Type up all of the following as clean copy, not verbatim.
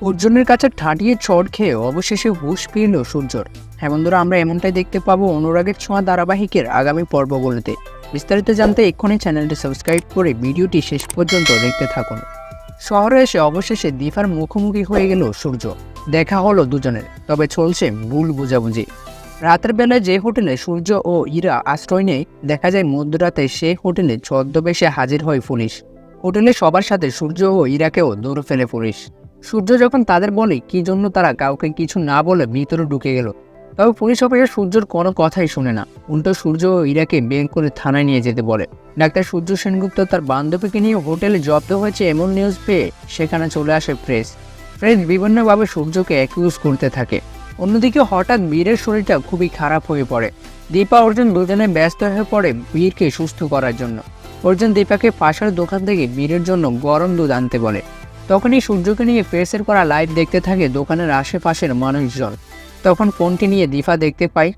অর্জুনের কাছে ঠাঁটিয়ে চড় খেয়ে অবশেষে হুঁশ ফিরল সূর্যর। হ্যাঁ বন্ধুরা, আমরা এমনটাই দেখতে পাবো অনুরাগের ছোঁয়া ধারাবাহিকের আগামী পর্বগুলোতে। বিস্তারিত জানতে এক্ষুনি চ্যানেলটি সাবস্ক্রাইব করে ভিডিওটি শেষ পর্যন্ত দেখতে থাকুন। শহরে এসে অবশেষে দিফার মুখোমুখি হয়ে গেল সূর্য। দেখা হলো দুজনের, তবে চলছে ভুল বোঝাবুঝি। রাতের বেলায় যে হোটেলে সূর্য ও ইরা আশ্রয় নেয়, দেখা যায় মধ্যরাতে সেই হোটেলে ছদ্মবেশে হাজির হয় পুলিশ। হোটেলে সবার সাথে সূর্য ও ইরাকেও দৌড়ে ফেলে পুলিশ। সূর্য যখন তাদের বলে কি জন্য তারা কাউকে কিছু না বলে ভিতরে ঢুকে গেল, তবে পুলিশ অফিসার সূর্যর কোনো কথাই শুনে না। উল্টো সূর্য ও ইরাকে বের করে থানায় নিয়ে যেতে বলে। ডাক্তার সূর্য সেনগুপ্ত তার বান্ধবীকে নিয়ে হোটেলে জব্দ হয়েছে এমন নিউজ পেয়ে সেখানে চলে আসে প্রেস বিভিন্নভাবে সূর্যকে অ্যাকিউজ করতে থাকে। অন্যদিকে হঠাৎ বীরের শরীরটা খুবই খারাপ হয়ে পড়ে। দীপা অর্জুন দুজনে ব্যস্ত হয়ে পড়ে বীরকে সুস্থ করার জন্য। অর্জুন দীপাকে পাশের দোকান থেকে বীরের জন্য গরম দুধ আনতে বলে। তখনই সূর্যকে নিয়ে প্রেসের করা লাইভ দেখতে থাকে দোকানের আশেপাশের মানুষজন। তখন ফোনটি নিয়ে দীপা দেখতে পায়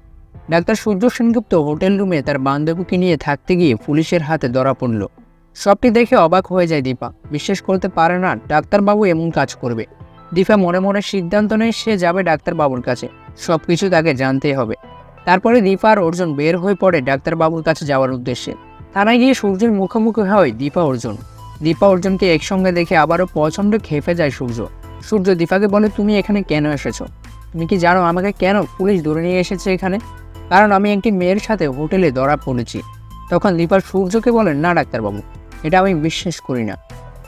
ডাক্তার সূর্য সেনগুপ্ত হোটেল রুমে তার বান্ধবীকে নিয়ে থাকতে গিয়ে পুলিশের হাতে ধরা পড়ল। সবটি দেখে অবাক হয়ে যায় দীপা, বিশ্বাস করতে পারে না ডাক্তারবাবু এমন কাজ করবে। দীপা মনে মনে সিদ্ধান্ত নেয় সে যাবে ডাক্তারবাবুর কাছে, সবকিছু তাকে জানতেই হবে। তারপরে দীপা আর অর্জুন বের হয়ে পড়ে ডাক্তারবাবুর কাছে যাওয়ার উদ্দেশ্যে। থানায় গিয়ে সূর্যের মুখোমুখি হয় দীপা অর্জুনকে একসঙ্গে দেখে আবারও প্রচণ্ড খেপে যায় সূর্য দীপাকে বলে, তুমি এখানে কেন এসেছো? তুমি কি জানো আমাকে কেন পুলিশ ধরে নিয়ে এসেছে এখানে? কারণ আমি একটি মেয়ের সাথে হোটেলে ধরা পড়েছি। তখন দীপা সূর্যকে বলেন, না ডাক্তারবাবু, এটা আমি বিশ্বাস করি না।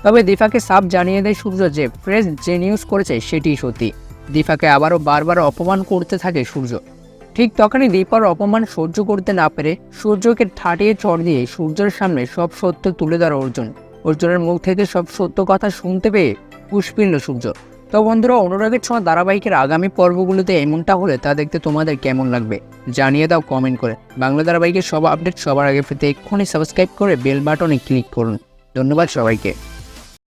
তবে দীপাকে সাফ জানিয়ে দেয় সূর্য যে প্রেস যে নিউজ করেছে সেটিই সত্যি। দীপাকে আবারও বারবার অপমান করতে থাকে সূর্য। ঠিক তখনই দীপার অপমান সহ্য করতে না পেরে সূর্যকে ঠাটিয়ে চড় দিয়ে সূর্যের সামনে সব সত্য তুলে ধরে অর্জুনের মুখ থেকে সব সত্য কথা শুনতে পেয়ে হুঁশ ফিরল সূর্য। তো বন্ধুরা, অনুরাগের ছোঁয়া ধারাবাহিকের আগামী পর্বগুলোতে এমনটা হলে তা দেখতে তোমাদের কেমন লাগবে জানিয়ে দাও কমেন্ট করে। বাংলা ধারাবাহিকের সব আপডেট সবার আগে পেতে এক্ষুনি সাবস্ক্রাইব করে বেল বাটনে ক্লিক করুন। ধন্যবাদ সবাইকে।